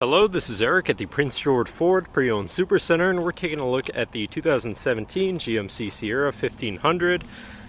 Hello, this is Eric at the Prince George Ford Pre-Owned Supercentre, and we're taking a look at the 2017 GMC Sierra 1500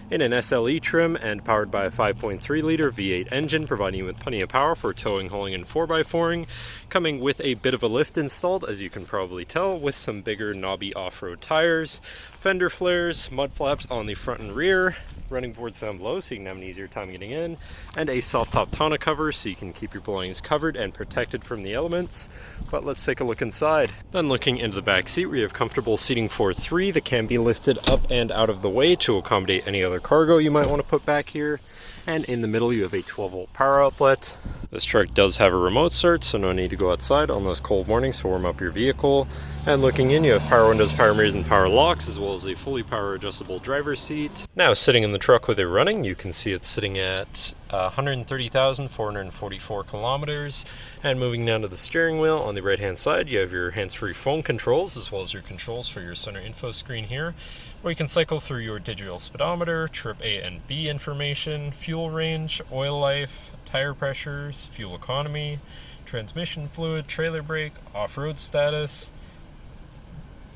in an SLE trim and powered by a 5.3-liter V8 engine, providing you with plenty of power for towing, hauling, and 4x4ing, coming with a bit of a lift installed, as you can probably tell, with some bigger knobby off-road tires, fender flares, mud flaps on the front and rear, running boards down below so you can have an easier time getting in, and a soft top tonneau cover so you can keep your belongings covered and protected from the elements. But let's take a look inside. Then looking into the back seat, we have comfortable seating for three that can be lifted up and out of the way to accommodate any other cargo you might want to put back here. And in the middle you have a 12-volt power outlet. This truck does have a remote start, so no need to go outside on those cold mornings to warm up your vehicle. And looking in, you have power windows, power mirrors, and power locks, as well as a fully power adjustable driver's seat. Now sitting in the truck with it running, you can see it's sitting at 130,444 kilometers. And moving down to the steering wheel, on the right hand side you have your hands-free phone controls, as well as your controls for your center info screen here, where you can cycle through your digital speedometer, trip A and B information, fuel range, oil life, tire pressures, fuel economy, transmission fluid, trailer brake, off-road status.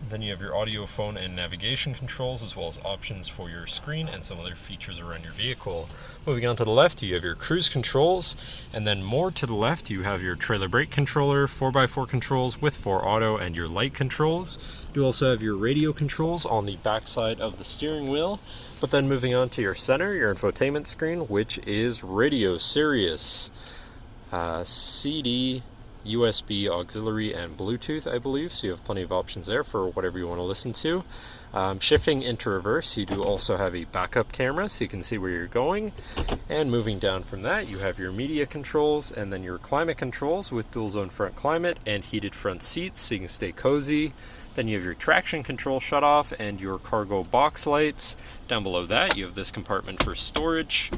Then you have your audio, phone, and navigation controls, as well as options for your screen and some other features around your vehicle. Moving on to the left, you have your cruise controls, and then more to the left, you have your trailer brake controller, 4x4 controls with 4 auto, and your light controls. You also have your radio controls on the back side of the steering wheel. But then moving on to your center, your infotainment screen, which is radio, Sirius, CD, USB, auxiliary, and Bluetooth, I believe, so you have plenty of options there for whatever you want to listen to. Shifting into reverse, you do also have a backup camera so you can see where you're going. And moving down from that, you have your media controls and then your climate controls with dual zone front climate and heated front seats so you can stay cozy. Then you have your traction control shut off and your cargo box lights. Down below that, you have this compartment for storage,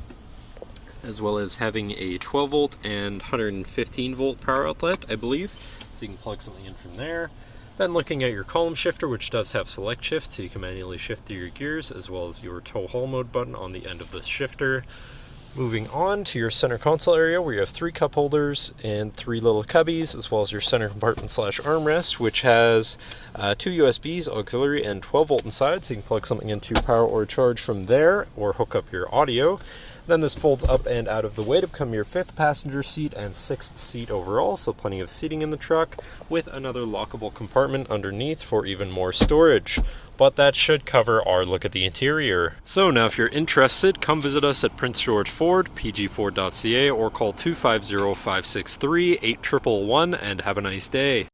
as well as having a 12 volt and 115 volt power outlet, I believe, so you can plug something in from there. Then looking at your column shifter, which does have select shift, so you can manually shift through your gears, as well as your tow haul mode button on the end of the shifter. Moving on to your center console area, where you have 3 cup holders and 3 little cubbies, as well as your center compartment / armrest, which has 2 USBs, auxiliary, and 12 volt inside, so you can plug something into power or charge from there, or hook up your audio. Then this folds up and out of the way to become your 5th passenger seat and 6th seat overall, so plenty of seating in the truck, with another lockable compartment underneath for even more storage. But that should cover our look at the interior. So now if you're interested, come visit us at Prince George Ford, pgford.ca, or call 250-563-8111 and have a nice day.